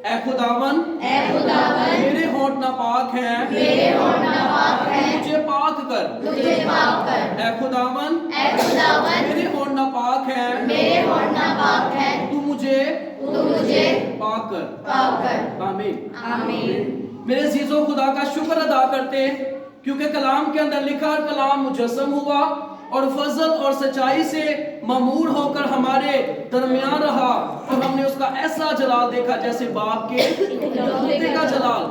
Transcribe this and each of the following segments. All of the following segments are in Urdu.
اے خداون میرے ہونٹ ناپاک ہیں مجھے پاک کر اے خداون میرے ہونٹ ناپاک ہیں تو مجھے پاک کر آمین میرے عزیزوں خدا کا شکر ادا کرتے کیونکہ کلام کے اندر لکھا کلام مجسم ہوا اور فضل اور سچائی سے معمور ہو کر ہمارے درمیان رہا اور ہم نے اس کا ایسا جلال دیکھا جیسے باپ کے بیٹے کا جلال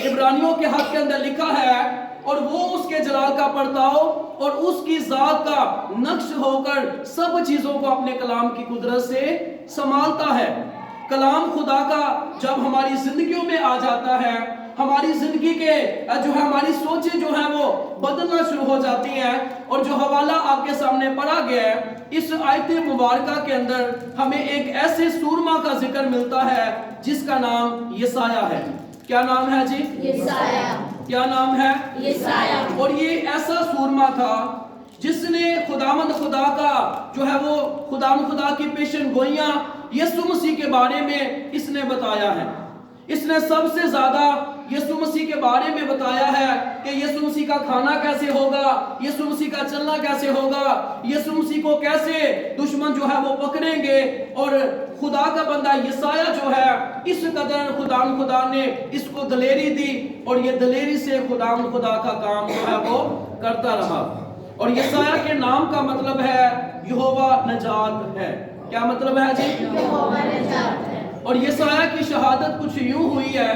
عبرانیوں کے حق کے اندر لکھا ہے اور وہ اس کے جلال کا پرتاؤ اور اس کی ذات کا نقش ہو کر سب چیزوں کو اپنے کلام کی قدرت سے سنبھالتا ہے کلام خدا کا جب ہماری زندگیوں میں آ جاتا ہے ہماری زندگی کے جو ہے ہماری سوچیں جو ہیں وہ بدلنا شروع ہو جاتی ہیں اور جو حوالہ آپ کے سامنے پڑھا گیا ہے اس آیت مبارکہ کے اندر ہمیں ایک ایسے سورما کا ذکر ملتا ہے جس کا نام یسایہ ہے کیا نام ہے جی کیا نام ہے اور یہ ایسا سورما تھا جس نے خداوند خدا کا جو ہے وہ خداوند خدا کی پیشن گوئیاں یسوع مسیح کے بارے میں اس نے بتایا ہے اس نے سب سے زیادہ یسوع مسیح کے بارے میں بتایا ہے کہ یسوع مسیح کا کھانا کیسے ہوگا یسوع مسیح کا چلنا کیسے ہوگا یسوع مسیح کو کیسے دشمن جو ہے وہ پکڑیں گے اور خدا کا بندہ یسایہ جو ہے اس قدر خدا نے اس کو دلیری دی اور یہ دلیری سے خدا کا کام جو ہے وہ کرتا رہا اور یسایہ کے نام کا مطلب ہے یہوہ نجات ہے کیا مطلب ہے جی یہوہ نجات ہے اور یسایہ کی شہادت کچھ یوں ہوئی ہے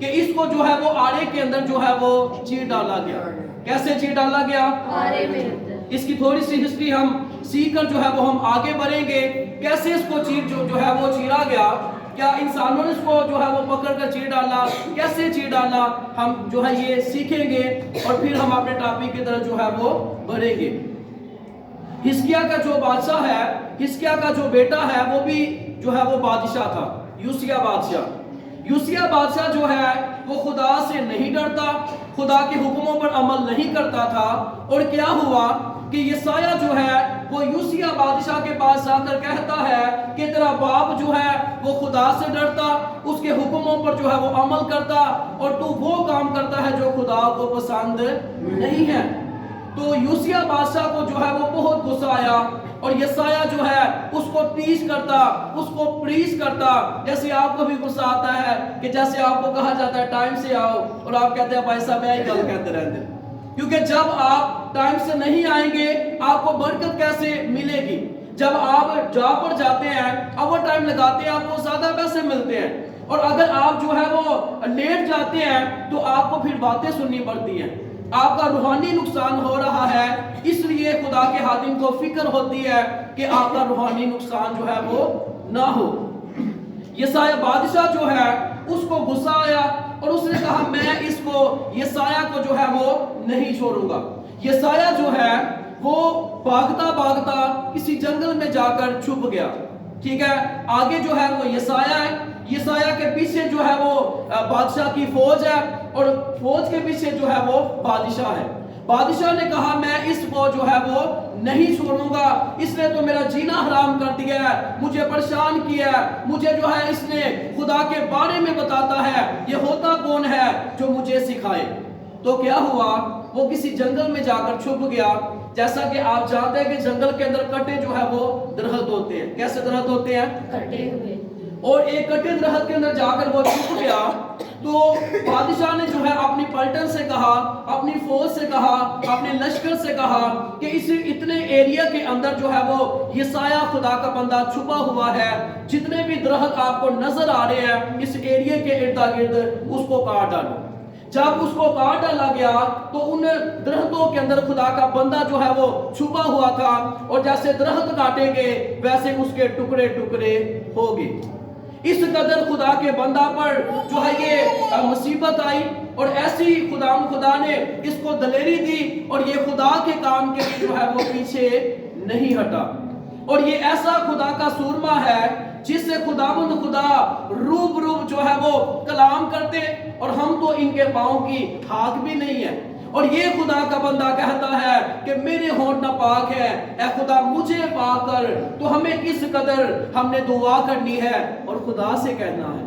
کہ اس کو جو ہے وہ آرے کے اندر جو ہے وہ چیر ڈالا گیا کیسے چیر ڈالا گیا آرے میں اس کی تھوڑی سی ہسٹری ہم سیکھ کر جو ہے وہ ہم آگے بڑھیں گے کیسے اس کو چیر جو ہے وہ چیرا گیا کیا انسانوں نے اس کو جو ہے وہ پکڑ کر چیر ڈالا کیسے چیر ڈالا ہم جو ہے یہ سیکھیں گے اور پھر ہم اپنے ٹاپک کی طرف جو ہے وہ بڑھیں گے حزقیہ کا جو بادشاہ ہے حزقیہ کا جو بیٹا ہے وہ بھی جو ہے وہ بادشاہ تھا یوسیہ بادشاہ جو ہے وہ خدا سے نہیں ڈرتا خدا کے حکموں پر عمل نہیں کرتا تھا اور کیا ہوا کہ یسایہ جو ہے وہ یوسیہ بادشاہ کے پاس جا کر کہتا ہے کہ تیرا باپ جو ہے وہ خدا سے ڈرتا اس کے حکموں پر جو ہے وہ عمل کرتا اور تو وہ کام کرتا ہے جو خدا کو پسند نہیں ہے تو یوسیہ بادشاہ کو جو ہے وہ بہت غصہ آیا اور یسایہ جو ہے اس کو ٹیچ کرتا اس کو پریچ کرتا جیسے آپ کو بھی غصہ آتا ہے کہ جیسے آپ کو کہا جاتا ہے ٹائم سے آؤ اور آپ کہتے ہیں بھائی صاحب یہی گل کہتے رہتے کیونکہ جب آپ ٹائم سے نہیں آئیں گے آپ کو برکت کیسے ملے گی جب آپ جاب پر جاتے ہیں اوور ٹائم لگاتے ہیں آپ کو زیادہ پیسے ملتے ہیں اور اگر آپ جو ہے وہ لیٹ جاتے ہیں تو آپ کو پھر باتیں سننی پڑتی ہیں آپ کا روحانی نقصان ہو رہا ہے اس لیے خدا کے خادم کو فکر ہوتی ہے کہ آپ کا روحانی نقصان جو ہے وہ نہ ہو یسایہ بادشاہ جو ہے اس کو غصہ آیا اور اس نے کہا میں اس کو یسایہ کو جو ہے وہ نہیں چھوڑوں گا یسایہ جو ہے وہ بھاگتا کسی جنگل میں جا کر چھپ گیا ٹھیک ہے آگے جو ہے وہ یسایہ ہے یسایہ کے پیچھے جو ہے وہ بادشاہ کی فوج ہے اور فوج کے پیچھے جو ہے وہ بادشاہ ہے بادشاہ نے کہا میں اس کو جو ہے وہ نہیں چھوڑوں گا اس نے تو میرا جینا حرام کر دیا ہے مجھے پریشان کیا ہے مجھے جو ہے اس نے خدا کے بارے میں بتاتا ہے یہ ہوتا کون ہے جو مجھے سکھائے تو کیا ہوا وہ کسی جنگل میں جا کر چھپ گیا جیسا کہ آپ جانتے ہیں کہ جنگل کے اندر کٹے جو ہے وہ درخت ہوتے ہیں کیسے درخت ہوتے ہیں کٹے ہوئے اور ایک کٹے درخت کے اندر جا کر وہ چھپ گیا تو بادشاہ نے جو ہے اپنی پلٹن سے کہا اپنی فوج سے کہا اپنے لشکر سے کہا کہ اس اتنے ایریا کے اندر جو ہے وہ یسایہ خدا کا بندہ چھپا ہوا ہے جتنے بھی درخت آپ کو نظر آ رہے ہیں اس ایریا کے ارد گرد اس کو کاٹ ڈالو جب اس کو کاٹ ڈالا گیا تو ان درختوں کے اندر خدا کا بندہ جو ہے وہ چھپا ہوا تھا اور جیسے درخت کاٹے گئے ویسے اس کے ٹکڑے ٹکڑے ہو گئے اس قدر خدا کے بندہ پر جو ہے یہ مصیبت آئی اور ایسی خدا نے اس کو دلیری دی اور یہ خدا کے کام کے لیے جو ہے وہ پیچھے نہیں ہٹا اور یہ ایسا خدا کا سورما ہے جس سے خداوند خدا روب جو ہے وہ کلام کرتے اور ہم تو ان کے پاؤں کی ہاتھ بھی نہیں ہے اور یہ خدا کا بندہ کہتا ہے کہ میرے ہونٹ ناپاک ہے اے خدا مجھے پاک کر تو ہمیں کس قدر ہم نے دعا کرنی ہے اور خدا سے کہنا ہے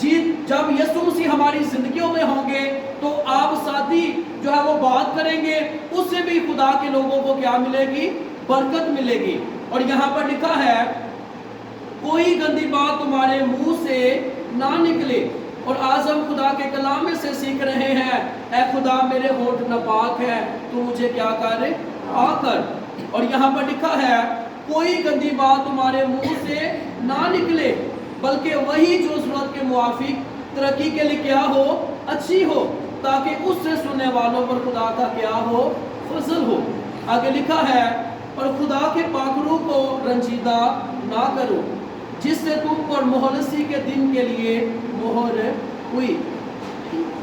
جی جب یسوع مسیح ہماری زندگیوں میں ہوں گے تو آپ ساتھی جو ہے وہ بات کریں گے، اس سے بھی خدا کے لوگوں کو کیا ملے گی؟ برکت ملے گی۔ اور یہاں پر لکھا ہے کوئی گندی بات تمہارے منہ سے نہ نکلے۔ اور آج ہم خدا کے کلام میں سے سیکھ رہے ہیں، اے خدا میرے ہونٹ ناپاک ہے، تو مجھے کیا کر؟ پاک کر۔ اور یہاں پر لکھا ہے کوئی گندی بات تمہارے منہ سے نہ نکلے، بلکہ وہی جو ضرورت کے موافق ترقی کے لیے کیا ہو؟ اچھی ہو، تاکہ اس سے سننے والوں پر خدا کا کیا ہو؟ فضل ہو۔ آگے لکھا ہے اور خدا کے پاکرو کو رنجیدہ نہ کرو، جس سے تم پر مہلسی کے دن کے لیے مہر ہوئی۔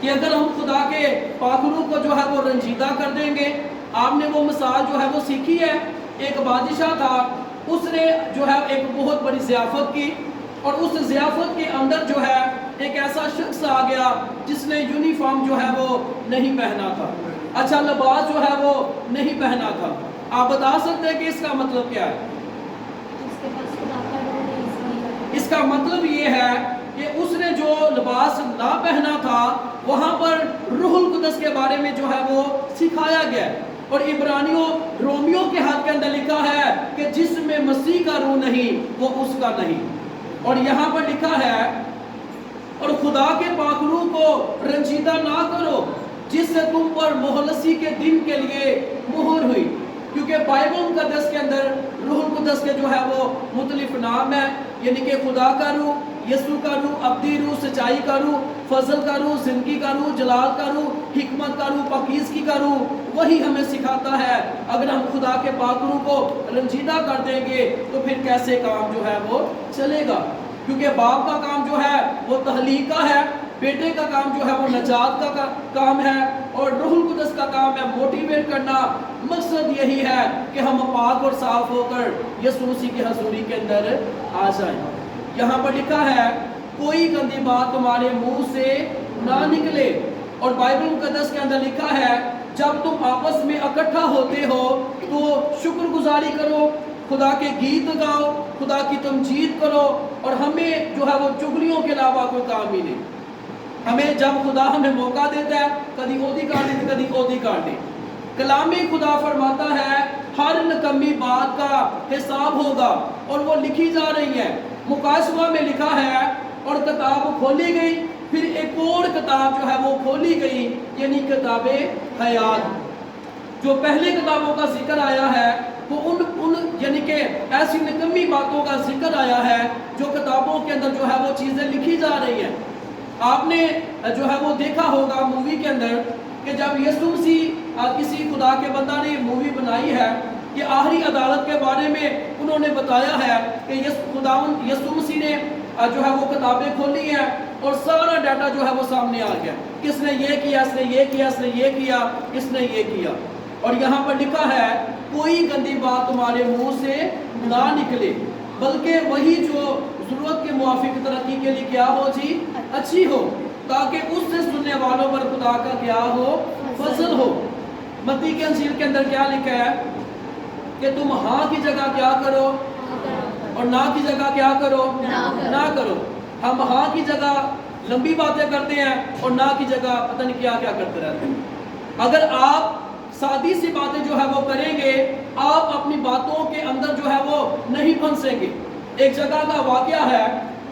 کہ اگر ہم خدا کے پاکرو کو جو ہے وہ رنجیدہ کر دیں گے، آپ نے وہ مثال جو ہے وہ سیکھی ہے، ایک بادشاہ تھا، اس نے جو ہے ایک بہت بڑی ضیافت کی، اور اس ضیافت کے اندر جو ہے ایک ایسا شخص آ گیا جس نے یونیفارم جو ہے وہ نہیں پہنا تھا، اچھا لباس جو ہے وہ نہیں پہنا تھا۔ آپ بتا سکتے ہیں کہ اس کا مطلب کیا ہے؟ اس کا مطلب یہ ہے کہ اس نے جو لباس نہ پہنا تھا وہاں پر روح القدس کے بارے میں جو ہے وہ سکھایا گیا، اور عبرانیوں رومیوں کے ہاتھ کے اندر لکھا ہے کہ جس میں مسیح کا روح نہیں وہ اس کا نہیں۔ اور یہاں پر لکھا ہے اور خدا کے پاک روح کو رنجیدہ نہ کرو، جس سے تم پر مہلسی کے دن کے لیے مہر ہوئی۔ کیونکہ بائبل مقدس کے اندر روح القدس کے جو ہے وہ مختلف نام ہے، یعنی کہ خدا کا روح، یسوع کا روح، ابدی روح، سچائی کا روح، فضل کا روح، زندگی کا روح، جلال کا روح، حکمت کا روح، پاکیزگی کا روح، وہی ہمیں سکھاتا ہے۔ اگر ہم خدا کے پاک روح کو رنجیدہ کر دیں گے تو پھر کیسے کام جو ہے وہ چلے گا؟ کیونکہ باپ کا کام جو ہے وہ تخلیق کا ہے، بیٹے کا کام جو ہے وہ نجات کا کام ہے، اور روح القدس کا کام ہے موٹیویٹ کرنا۔ مقصد یہی ہے کہ ہم پاک اور صاف ہو کر یسوع مسیح کی حضوری کے اندر آ جائیں۔ یہاں پر لکھا ہے کوئی گندی بات تمہارے منہ سے نہ نکلے، اور بائبل مقدس کے اندر لکھا ہے جب تم آپس میں اکٹھا ہوتے ہو تو شکر گزاری کرو، خدا کے گیت گاؤ، خدا کی تمجید کرو، اور ہمیں جو ہے وہ چغلیوں کے علاوہ کوئی کام ہی نہیں۔ ہمیں جب خدا ہمیں موقع دیتا ہے کبھی عہدی کار دے کبھی عہدی کار دے، کلام خدا فرماتا ہے ہر نکمی بات کا حساب ہوگا، اور وہ لکھی جا رہی ہے۔ مقاصبہ میں لکھا ہے اور کتاب کھولی گئی، پھر ایک اور کتاب جو ہے وہ کھولی گئی، یعنی کتاب حیات۔ جو پہلے کتابوں کا ذکر آیا ہے وہ ان یعنی کہ ایسی نکمی باتوں کا ذکر آیا ہے جو کتابوں کے اندر جو ہے وہ چیزیں لکھی جا رہی ہیں۔ آپ نے جو ہے وہ دیکھا ہوگا مووی کے اندر کہ جب یسوع مسیح کسی خدا کے بندہ نے مووی بنائی ہے کہ آخری عدالت کے بارے میں انہوں نے بتایا ہے کہ یسوع مسیح نے جو ہے وہ کتابیں کھولی ہیں اور سارا ڈیٹا جو ہے وہ سامنے آ گیا، کس نے یہ کیا، اس نے یہ کیا، اس نے یہ کیا، اس نے یہ کیا۔ اور یہاں پر لکھا ہے کوئی گندی بات تمہارے منہ سے نہ نکلے، بلکہ وہی جو ضرورت کے موافق ترقی کے لیے کیا ہو جی؟ اچھی ہو، تاکہ اس سے سننے والوں پر خدا کا کیا ہو؟ فضل ہو۔ متی کی انجیل کے اندر کیا لکھا ہے کہ تم ہاں کی جگہ کیا کرو اور نہ کی جگہ کیا کرو؟ نہ کرو۔ ہم ہاں کی جگہ لمبی باتیں کرتے ہیں اور نہ کی جگہ پتہ نہیں کیا کیا کرتے رہتے ہیں۔ اگر آپ سادی سی باتیں جو ہے وہ کریں گے، آپ اپنی باتوں کے اندر جو ہے وہ نہیں پھنسیں گے۔ ایک جگہ کا واقعہ ہے،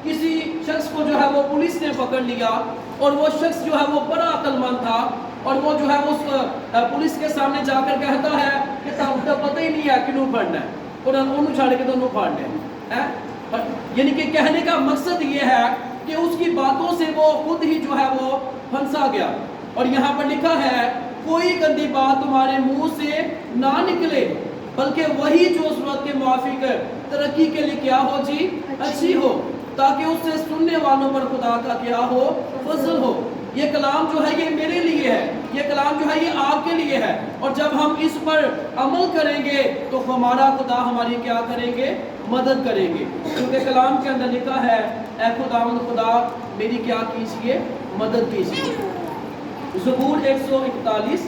کسی شخص کو جو ہے وہ پولیس نے پکڑ لیا، اور وہ شخص جو ہے وہ بڑا عقل مند تھا، اور وہ جو ہے اس پولیس کے سامنے جا کر کہتا ہے کہ تب پتہ ہی نہیں ہے کنوں پھڑنا ہے، اور انہوں چھاڑ کے تو انہوں پھاڑنے ہیں۔ یعنی کہ کہنے کا مقصد یہ ہے کہ اس کی باتوں سے وہ خود ہی جو ہے وہ پھنسا گیا۔ اور یہاں پر لکھا ہے کوئی گندی بات تمہارے منہ سے نہ نکلے، بلکہ وہی جو ضرورت کے موافق ترقی کے لیے کیا ہو جی؟ اچھی ہو، تاکہ اس سے سننے والوں پر خدا کا کیا ہو؟ فضل ہو۔ یہ کلام جو ہے یہ میرے لیے ہے، یہ کلام جو ہے یہ آپ کے لیے ہے، اور جب ہم اس پر عمل کریں گے تو ہمارا خدا ہماری کیا کریں گے؟ مدد کریں گے، کیونکہ کلام کے اندر لکھا ہے اے خداوند خدا میری کیا کیجئے؟ مدد کیجئے۔ زبور 141۔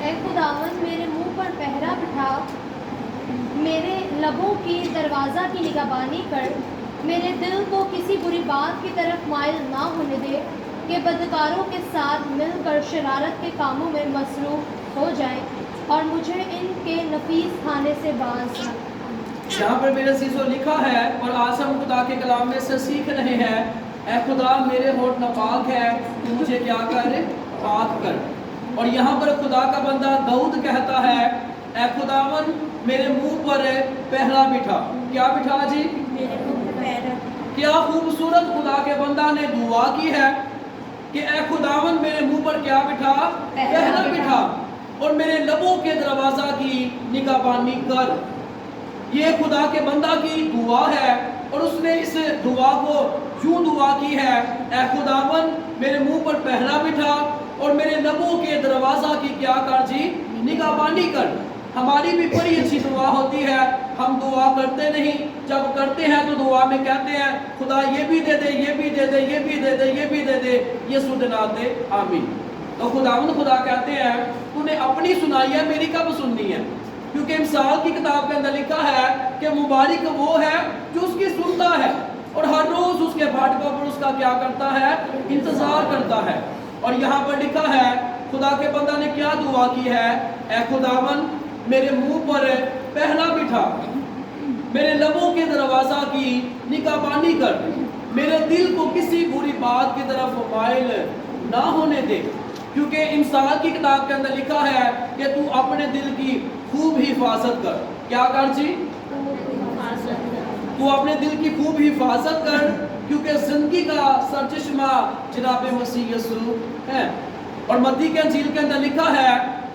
اے خداوند میرے منہ پر پہرا بٹھا، میرے لبوں کی دروازہ کی نگہبانی کر، میرے دل کو کسی بری بات کی طرف مائل نہ ہونے دے کہ بدکاروں کے ساتھ مل کر شرارت کے کاموں میں مصروف ہو جائیں اور مجھے ان کے نفیس کھانے سے باز رکھ۔ یہاں پر میرے عزیزو لکھا ہے اور آج ہم خدا کے کلام میں سے سیکھ رہے ہیں، اے خدا میرے ہونٹ ناپاک ہے، تو مجھے کیا کر، پاک کر۔ اور یہاں پر خدا کا بندہ داؤد کہتا ہے، اے خداون میرے منہ پر پہرا بٹھا۔ کیا بٹھا جی؟ میرے منہ پر پہرا۔ کیا خوبصورت خدا کے بندہ نے دعا کی ہے کہ اے خداون میرے منہ پر کیا بٹھا، پہرا بٹھا، اور میرے لبوں کے دروازہ کی نگہبانی کر۔ یہ خدا کے بندہ کی دعا ہے اور اس نے اس دعا کو یوں دعا کی ہے، اے خداون میرے منہ پر پہرا بٹھا اور میرے لبوں کے دروازہ کی کیا کر جی، نگہبانی کر۔ ہماری بھی بڑی اچھی دعا ہوتی ہے، ہم دعا کرتے نہیں، جب کرتے ہیں تو دعا میں کہتے ہیں خدا یہ بھی دے دے، یہ بھی دے دے، یہ بھی دے دے، یہ بھی دے دے، یہ سدنات دے آمین۔ تو خداوند خدا کہتے ہیں تو نے اپنی سنائی ہے، میری کب سننی ہے؟ کیونکہ امثال کی کتاب کے اندر لکھا ہے کہ مبارک وہ ہے جو اس کی سنتا ہے اور ہر روز اس کے پھاٹکوں پر اس کا کیا کرتا ہے، انتظار کرتا ہے۔ اور یہاں پر لکھا ہے خدا کے بندہ نے کیا دعا کی ہے، اے خداون میرے منہ پر پہلا بٹھا، میرے لبوں کے دروازہ کی نگہبانی کر، میرے دل کو کسی بری بات کی طرف مائل نہ ہونے دے۔ کیونکہ امثال کی کتاب کے اندر لکھا ہے کہ تو اپنے دل کی خوب حفاظت کر۔ کیا کر جی؟ تو اپنے دل کی خوب حفاظت کر، کیونکہ زندگی کا سرچشمہ جناب مسیح یسوع ہے۔ اور متی کے انجیل کے اندر لکھا ہے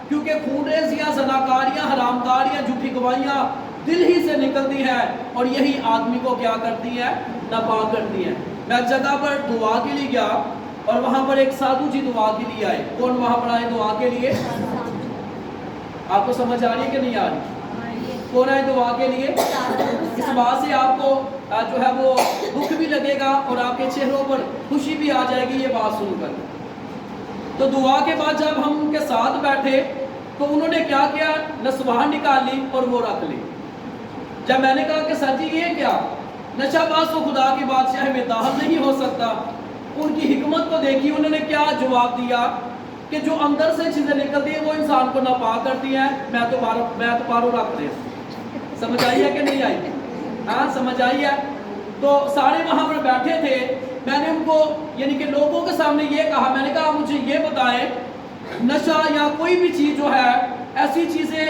کیونکہ خونریزیاں، زناکاریاں، حرام کاریاں، جھوٹی گواہیاں دل ہی سے نکلتی ہے اور یہی آدمی کو کیا کرتی ہے، ناپاک کرتی ہے۔ میں ایک جگہ پر دعا کے لیے گیا اور وہاں پر ایک سادھو جی دعا کے لیے آئے۔ کون وہاں پر آئے دعا کے لیے؟ آپ کو سمجھ آ رہی ہے کہ نہیں آ رہی؟ کون آئے دعا کے لیے؟ اس بات سے آپ کو جو ہے وہ دکھ بھی لگے گا اور آپ کے چہروں پر خوشی بھی آ جائے گی یہ بات سن کر۔ تو دعا کے بعد جب ہم ان کے ساتھ بیٹھے تو انہوں نے کیا کیا، نسوان نکال لی اور وہ رکھ لی۔ جب میں نے کہا کہ سر جی یہ کیا، نشہ باز تو خدا کی بادشاہی میں داخل نہیں ہو سکتا، ان کی حکمت کو دیکھی، انہوں نے کیا جواب دیا کہ جو اندر سے چیزیں نکلتی ہیں وہ انسان کو ناپاک کرتی ہیں، میں تو پارو رکھ دے۔ سمجھ آئی ہے کہ نہیں آئی؟ ہاں سمجھ آئی ہے۔ تو سارے وہاں پر بیٹھے تھے، میں نے ان کو یعنی کہ لوگوں کے سامنے یہ کہا، میں نے کہا مجھے یہ بتائیں نشہ یا کوئی بھی چیز جو ہے، ایسی چیزیں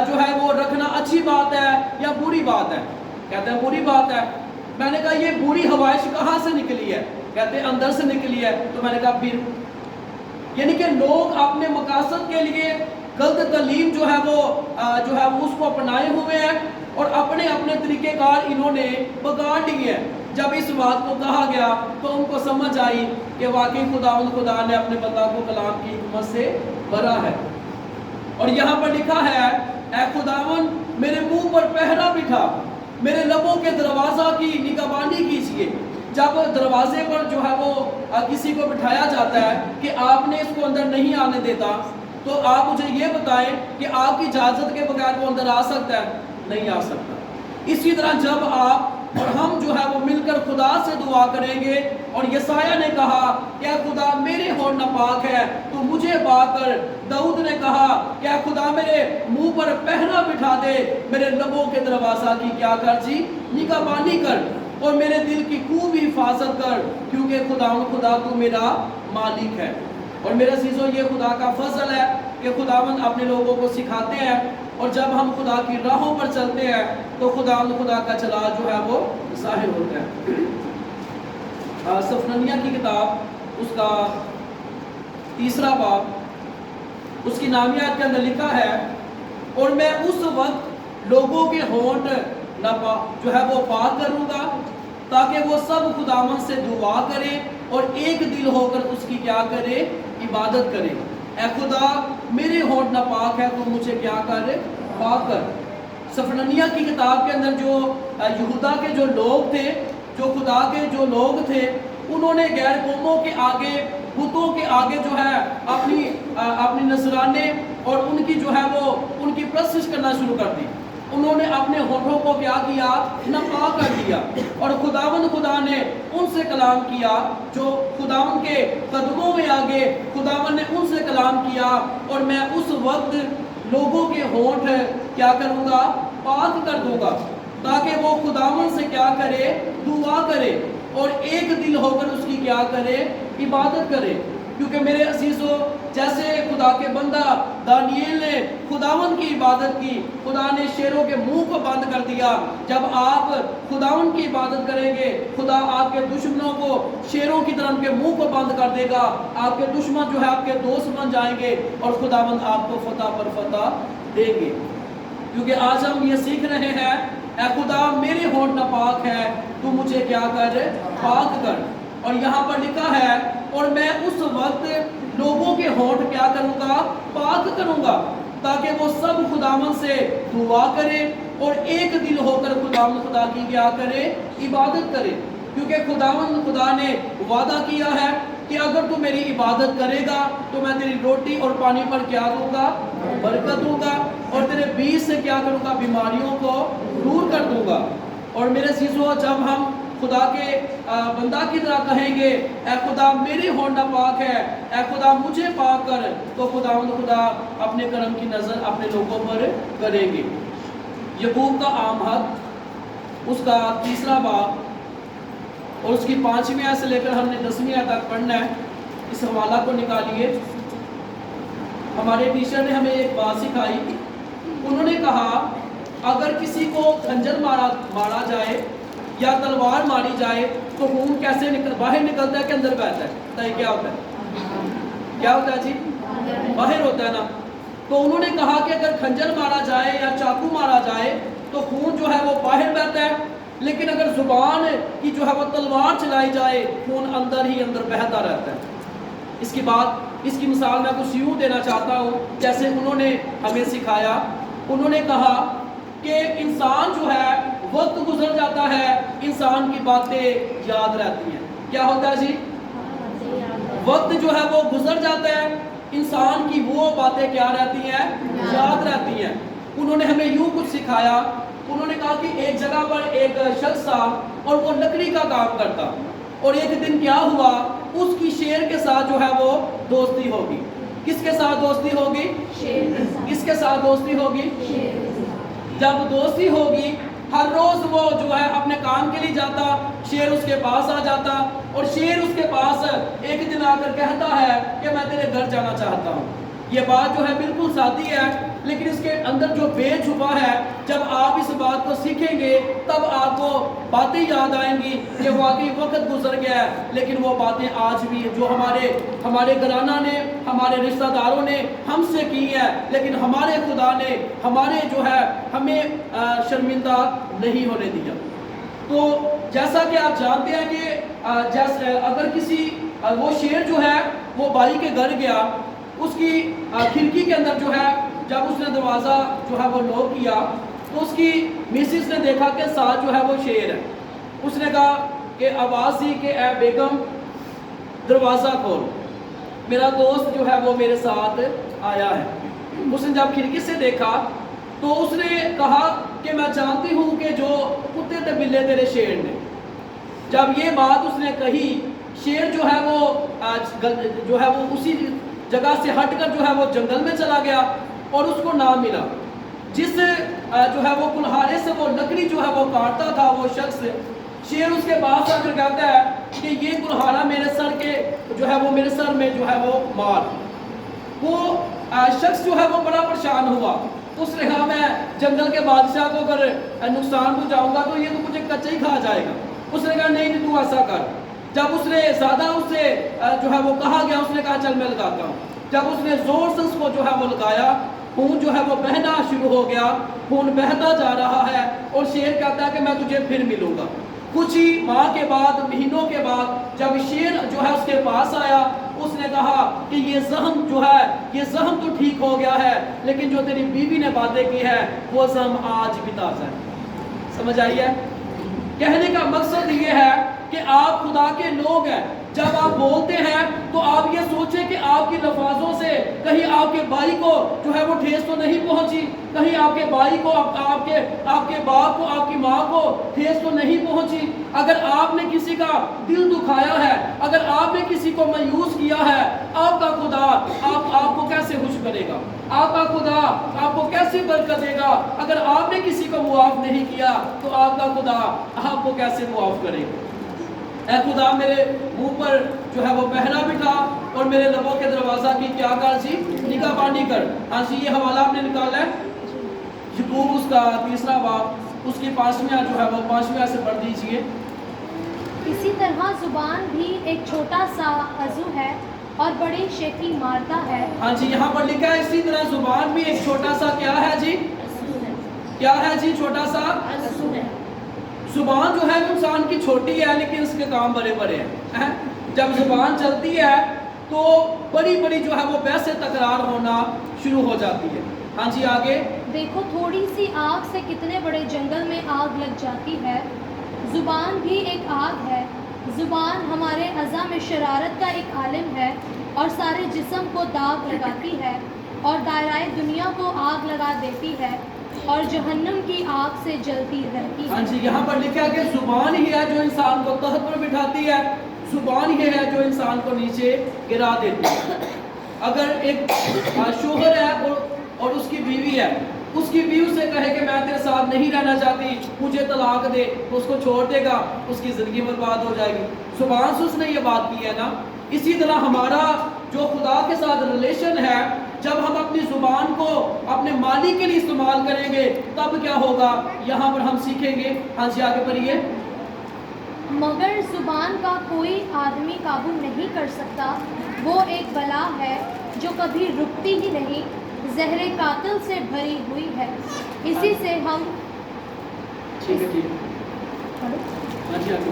جو ہے وہ رکھنا اچھی بات ہے یا بری بات ہے؟ کہتے ہیں بری بات ہے۔ میں نے کہا یہ بری ہوائش کہاں سے نکلی ہے؟ کہتے ہیں اندر سے نکلی ہے۔ تو میں نے کہا پھر یعنی کہ لوگ اپنے مقاصد کے لیے غلط تعلیم جو ہے وہ اس کو اپنائے ہوئے ہیں اور اپنے طریقہ کار انہوں نے بگاڑ لیے ہیں۔ جب اس بات کو کہا گیا تو ان کو سمجھ آئی کہ واقعی خدا نے اپنے بندہ کو کلام کی حکمت سے بھرا ہے۔ اور یہاں پر لکھا ہے اے خداون میرے منہ پر پہرا بٹھا، میرے لبوں کے دروازہ کی نگہبانی کیجیے۔ جب دروازے پر جو ہے وہ کسی کو بٹھایا جاتا ہے کہ آپ نے اس کو اندر نہیں آنے دیتا، تو آپ مجھے یہ بتائیں کہ آپ کی اجازت کے بغیر وہ اندر آ سکتا ہے؟ نہیں آ سکتا۔ اسی طرح جب آپ اور ہم جو ہے وہ مل کر خدا سے دعا کریں گے، اور یسایہ نے کہا کہ اے خدا میرے ہونٹ ناپاک ہے تو مجھے پاک کر، داؤد نے کہا کہ اے خدا میرے منہ پر پہنا بٹھا دے، میرے لبوں کے دروازہ کی کیا کر جی، نگہبانی کر، اور میرے دل کی خوب حفاظت کر، کیونکہ خدا تو میرا مالک ہے۔ اور میرے عزیزو یہ خدا کا فضل ہے کہ خداوند اپنے لوگوں کو سکھاتے ہیں، اور جب ہم خدا کی راہوں پر چلتے ہیں تو خدا کا جلال جو ہے وہ ظاہر ہوتا ہے۔ صفنانیہ کی کتاب اس کا 3 باب اس کی نامیات کے اندر لکھا ہے، اور میں اس وقت لوگوں کے ہونٹ جو ہے وہ پاک کروں گا تاکہ وہ سب خداوند سے دعا کرے اور ایک دل ہو کر اس کی کیا کرے، عبادت کرے۔ اے خدا میرے ہونٹ ناپاک ہے تو مجھے کیا کر، پاک کر۔ صفنانیہ کی کتاب کے اندر جو یہودا کے جو لوگ تھے، جو خدا کے جو لوگ تھے، انہوں نے غیر قوموں کے آگے بتوں کے آگے جو ہے اپنی نذرانے اور ان کی جو ہے وہ ان کی پرستش کرنا شروع کر دی. انہوں نے اپنے ہونٹوں کو کیا کیا؟ ناپاک کر دیا. اور خداوند خدا نے ان سے کلام کیا جو خداوند کے قدموں میں آگے خداوند نے ان سے کلام کیا. اور میں اس وقت لوگوں کے ہونٹ کیا کروں گا؟ پاک کر دوں گا تاکہ وہ خداوند سے کیا کرے؟ دعا کرے اور ایک دل ہو کر اس کی کیا کرے؟ عبادت کرے. کیونکہ میرے عزیزو جیسے خدا کے بندہ دانیل نے خداوند کی عبادت کی، خدا نے شیروں کے منہ کو بند کر دیا. جب آپ خداوند کی عبادت کریں گے خدا آپ کے دشمنوں کو شیروں کی طرح کے منہ کو بند کر دے گا. آپ کے دشمن جو ہے آپ کے دوست بن جائیں گے اور خداوند آپ کو فتح پر فتح دیں گے. کیونکہ آج ہم یہ سیکھ رہے ہیں اے خدا میرے ہونٹ ناپاک ہے تو مجھے کیا کر؟ پاک کر. اور یہاں پر لکھا ہے اور میں اس وقت لوگوں کے ہونٹ کیا کروں گا؟ پاک کروں گا تاکہ وہ سب خداوند سے دعا کرے اور ایک دل ہو کر خداوند خدا کی کیا کرے؟ عبادت کرے. کیونکہ خداوند خدا نے وعدہ کیا ہے کہ اگر تو میری عبادت کرے گا تو میں تیری روٹی اور پانی پر کیا دوں گا؟ برکت دوں گا. اور تیرے بیچ سے کیا کروں گا؟ بیماریوں کو دور کر دوں گا. اور میرے عزیزو جب ہم خدا کے بندہ کی طرح کہیں گے اے خدا میری ہونٹ ناپاک ہے، اے خدا مجھے پاک کر، تو خدا اپنے کرم کی نظر اپنے لوگوں پر کریں گے. یعقوب کا عام خط اس کا 3 باب اور اس کی 5ویں آیت سے لے کر ہم نے 10ویں آیت تک پڑھنا ہے. اس حوالہ کو نکالیے. ہمارے ٹیچر نے ہمیں ایک بات سکھائی. انہوں نے کہا اگر کسی کو خنجر مارا جائے یا تلوار ماری جائے تو خون کیسے باہر نکلتا ہے کہ اندر بہتا ہے؟ بتائیے کیا ہوتا ہے؟ کیا ہوتا ہے جی؟ باہر ہوتا ہے نا. تو انہوں نے کہا کہ اگر خنجر مارا جائے یا چاقو مارا جائے تو خون جو ہے وہ باہر بہتا ہے، لیکن اگر زبان کی جو ہے وہ تلوار چلائی جائے خون اندر ہی اندر بہتا رہتا ہے. اس کی مثال میں کچھ یوں دینا چاہتا ہوں جیسے انہوں نے ہمیں سکھایا. انہوں نے کہا کہ انسان جو ہے وقت گزر جاتا ہے انسان کی باتیں یاد رہتی ہیں. کیا ہوتا ہے جی؟ وقت جو ہے وہ گزر جاتا ہے انسان کی وہ باتیں کیا رہتی ہیں؟ یاد رہتی ہیں. انہوں نے ہمیں یوں کچھ سکھایا. انہوں نے کہا کہ ایک جگہ پر ایک شخص تھا اور وہ لکڑی کا کام کرتا. اور ایک دن کیا ہوا؟ اس کی شیر کے ساتھ جو ہے وہ دوستی ہوگی. کس کے ساتھ دوستی ہوگی؟ کس کے ساتھ دوستی ہوگی؟ جب دوستی ہوگی ہر روز وہ جو ہے اپنے کام کے لیے جاتا، شیر اس کے پاس آ جاتا اور شیر اس کے پاس ایک دن آ کر کہتا ہے کہ میں تیرے گھر جانا چاہتا ہوں. یہ بات جو ہے بالکل سادی ہے لیکن اس کے اندر جو بیج چھپا ہے جب آپ اس بات کو سیکھیں گے تب آپ کو باتیں یاد آئیں گی کہ واقعی وقت گزر گیا ہے لیکن وہ باتیں آج بھی جو ہمارے گھرانہ نے ہمارے رشتہ داروں نے ہم سے کی ہے لیکن ہمارے خدا نے ہمیں شرمندہ نہیں ہونے دیا. تو جیسا کہ آپ جانتے ہیں کہ اگر کسی وہ شیر جو ہے وہ بھائی کے گھر گیا، اس کی کھڑکی کے اندر جو ہے جب اس نے دروازہ جو ہے وہ لوک کیا تو اس کی مسز نے دیکھا کہ ساتھ جو ہے وہ شیر ہے. اس نے کہا کہ آواز دی کہ اے بیگم دروازہ کھول، میرا دوست جو ہے وہ میرے ساتھ آیا ہے. اس نے جب کھڑکی سے دیکھا تو اس نے کہا کہ میں جانتی ہوں کہ جو کتے تے بلے تیرے شیر نے. جب یہ بات اس نے کہی شیر جو ہے وہ اسی جگہ سے ہٹ کر جو ہے وہ جنگل میں چلا گیا اور اس کو نہ ملا. جس جو ہے وہ کلہاڑے سے وہ لکڑی جو ہے وہ کاٹتا تھا وہ شخص، شیر اس کے پاس آ کر کہتا ہے کہ یہ کلہاڑا میرے سر کے جو ہے وہ میرے سر میں جو ہے وہ مار. وہ شخص جو ہے وہ بڑا پریشان ہوا. اس نے کہا میں جنگل کے بادشاہ کو اگر نقصان پہنچاؤں گا تو یہ تو مجھے کچا ہی کھا جائے گا. اس نے کہا نہیں تو ایسا کر. جب اس نے زیادہ اس سے جو ہے وہ کہا گیا اس نے کہا چل میں لگاتا ہوں. جب اس نے زور سے اس کو جو ہے وہ لگایا خون جو ہے وہ بہنا شروع ہو گیا، خون بہتا جا رہا ہے اور شیر کہتا ہے کہ میں تجھے پھر ملوں گا. کچھ ہی ماہ کے بعد مہینوں کے بعد جب شیر جو ہے اس کے پاس آیا اس نے کہا کہ یہ زخم جو ہے یہ زخم تو ٹھیک ہو گیا ہے لیکن جو تیری بیوی نے باتیں کی ہے وہ زخم آج بھی تازہ ہے. سمجھ آئی ہے؟ کہنے کا مقصد یہ ہے کہ آپ خدا کے لوگ ہیں. جب آپ بولتے ہیں تو آپ یہ سوچیں کہ آپ کے لفظوں سے کہیں آپ کے بھائی کو جو ہے وہ ٹھیس تو نہیں پہنچی، کہیں آپ کے بھائی کو، آپ کے باپ کو، آپ کی ماں کو ٹھیس تو نہیں پہنچی۔ اگر آپ نے کسی کا دل دکھایا ہے، اگر آپ نے کسی کو مایوس کیا ہے، آپ کا خدا آپ کو کیسے خوش کرے گا؟ آپ کا خدا آپ کو کیسے برکت دے گا؟ اگر آپ نے کسی کو معاف نہیں کیا تو آپ کا خدا آپ کو کیسے معاف کرے گا؟ اے خدا میرے منہ پر جو ہے وہ پہرا بٹھا اور میرے لبوں کے دروازہ کی کیا کر جی نگہبانی کر۔ ہاں جی، یہ حوالہ آپ نے نکالا ہے یعقوب اس کا 3 باب، اس کی 5ویں جو ہے وہ 5ویں سے پڑھ دیجئے۔ اسی طرح زبان بھی ایک چھوٹا سا عضو ہے اور بڑی شیخی مارتا ہے۔ ہاں جی، یہاں پر لکھا ہے اسی طرح زبان بھی ایک چھوٹا سا کیا ہے جی؟ کیا ہے جی؟ چھوٹا سا زبان جو ہے انسان کی چھوٹی ہے لیکن اس کے کام بڑے بڑے ہیں۔ جب زبان چلتی ہے تو بڑی بڑی جو ہے وہ بحث تکرار ہونا شروع ہو جاتی ہے۔ ہاں جی آگے۔ دیکھو تھوڑی سی آگ سے کتنے بڑے جنگل میں آگ لگ جاتی ہے۔ زبان بھی ایک آگ ہے۔ زبان ہمارے اعضاء میں شرارت کا ایک عالم ہے اور سارے جسم کو داغ لگاتی ہے اور دائرۂ دنیا کو آگ لگا دیتی ہے اور جہنم کی آگ سے جلتی رہتی ہے۔ ہاں جی، یہاں پر لکھا ہے کہ زبان ہی ہے جو انسان کو تخت پر بٹھاتی ہے، زبان ہی ہے جو انسان کو نیچے گرا دیتی ہے۔ اگر ایک شوہر ہے اور اس کی بیوی ہے، اس کی بیوی سے کہے کہ میں تیرے ساتھ نہیں رہنا چاہتی، مجھے طلاق دے، تو اس کو چھوڑ دے گا، اس کی زندگی برباد ہو جائے گی۔ زبان سے اس نے یہ بات کی ہے نا۔ اسی طرح ہمارا جو خدا کے ساتھ ریلیشن ہے، جب ہم اپنی زبان کو اپنے مالی کے لیے استعمال کریں گے تب کیا ہوگا، یہاں پر ہم سیکھیں گے۔ ہاں جی آگے پڑھیے۔ مگر زبان کا کوئی آدمی قابو نہیں کر سکتا، وہ ایک بلا ہے جو کبھی رکتی ہی نہیں، زہر قاتل سے بھری ہوئی ہے۔ اسی سے ہم ٹھیک ہے ہاں جی آگے۔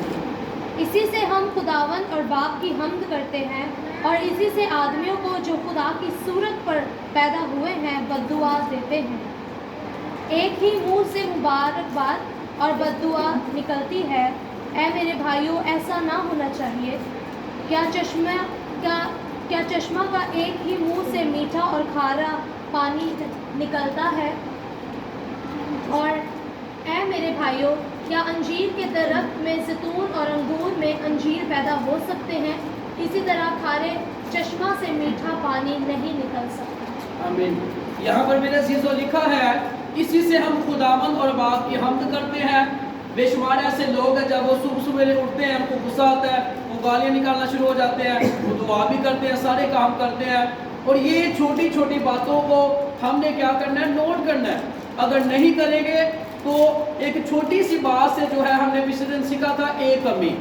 اسی سے ہم خداوند اور باپ کی حمد کرتے ہیں اور اسی سے آدمیوں کو جو خدا کی صورت پر پیدا ہوئے ہیں بد دعا دیتے ہیں۔ ایک ہی منہ سے مبارکباد اور بد دعا نکلتی ہے۔ اے میرے بھائیوں، ایسا نہ ہونا چاہیے۔ کیا چشمہ کا ایک ہی منہ سے میٹھا اور کھارا پانی نکلتا ہے؟ اور اے میرے بھائیوں، کیا انجیر کے درخت میں زیتون اور انگور میں انجیر پیدا ہو سکتے ہیں؟ اسی طرح کھارے چشمہ سے میٹھا پانی نہیں نکل سکتا۔ آمین۔ یہاں پر میرے عزیزو لکھا ہے اسی سے ہم خداوند اور باپ کی حمد کرتے ہیں۔ بے شمار ایسے لوگ ہیں جب وہ صبح سویرے اٹھتے ہیں ان کو غصہ آتا ہے، وہ گالیاں نکالنا شروع ہو جاتے ہیں، وہ دعا بھی کرتے ہیں، سارے کام کرتے ہیں، اور یہ چھوٹی چھوٹی باتوں کو ہم نے کیا کرنا ہے، نوٹ کرنا ہے۔ اگر نہیں کریں گے تو ایک چھوٹی سی بات سے جو ہے ہم نے پچھلے دن سیکھا تھا ایک امیر،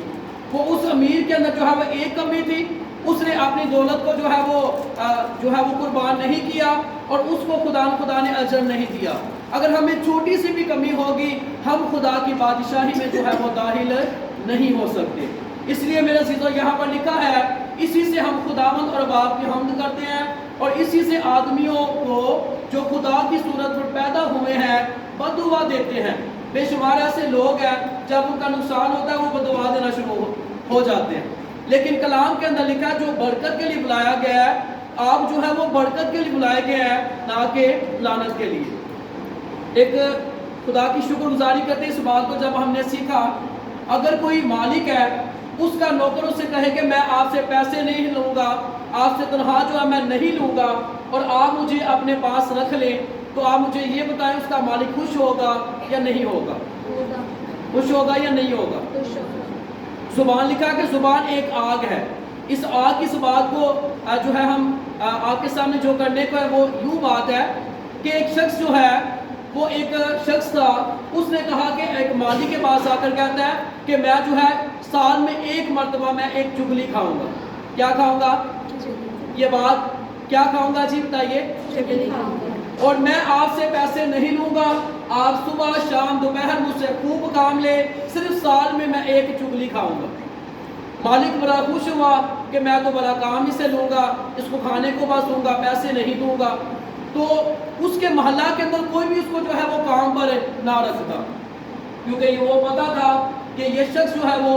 وہ اس امیر کے اندر جو ہے وہ ایک کمی تھی، اس نے اپنی دولت کو جو ہے وہ قربان نہیں کیا اور اس کو خدا نے اجر نہیں دیا۔ اگر ہمیں چھوٹی سی بھی کمی ہوگی ہم خدا کی بادشاہی میں جو ہے وہ داخل نہیں ہو سکتے۔ اس لیے میرے عزیزو یہاں پر لکھا ہے اسی سے ہم خداوند اور باپ کی حمد کرتے ہیں اور اسی سے آدمیوں کو جو خدا کی صورت پر پیدا ہوئے ہیں بد دعا دیتے ہیں۔ بے شمار ایسے لوگ ہیں جب ان کا نقصان ہوتا ہے وہ بد دعا دینا شروع ہو جاتے ہیں، لیکن کلام کے اندر لکھا ہے جو برکت کے لیے بلایا گیا ہے، آپ جو ہے وہ برکت کے لیے بلائے گئے ہیں نہ کہ لعنت کے لیے۔ ایک خدا کی شکر گزاری کرتے اس بات کو جب ہم نے سیکھا، اگر کوئی مالک ہے اس کا نوکر اس سے کہے کہ میں آپ سے پیسے نہیں لوں گا، آپ سے تنخواہ جو ہے میں نہیں لوں گا اور آپ مجھے اپنے پاس رکھ لیں، تو آپ مجھے یہ بتائیں اس کا مالک خوش ہوگا یا نہیں ہوگا؟ خوش ہوگا یا نہیں ہوگا؟ زبان لکھا کہ زبان ایک آگ ہے۔ اس آگ کی بات کو جو ہے ہم آپ کے سامنے جو کرنے کو ہے وہ یوں بات ہے کہ ایک شخص جو ہے وہ ایک شخص تھا، اس نے کہا کہ ایک مالی کے پاس آ کر کہتا ہے کہ میں جو ہے سال میں ایک مرتبہ میں ایک چگلی کھاؤں گا۔ کیا کھاؤں گا؟ یہ بات کیا کھاؤں گا جی بتائیے؟ چگلی کھاؤں گا۔ اور میں آپ سے پیسے نہیں لوں گا، آپ صبح شام دوپہر مجھ سے خوب کام لے، صرف سال میں ایک چگلی کھاؤں گا۔ مالک بڑا خوش ہوا کہ میں تو بڑا کام ہی سے لوں گا، اس کو کھانے کو بس دوں گا، پیسے نہیں دوں گا۔ تو اس کے محلہ کے اندر کوئی بھی اس کو جو ہے وہ کام پر نہ رکھتا، کیونکہ وہ پتا تھا کہ یہ شخص جو ہے وہ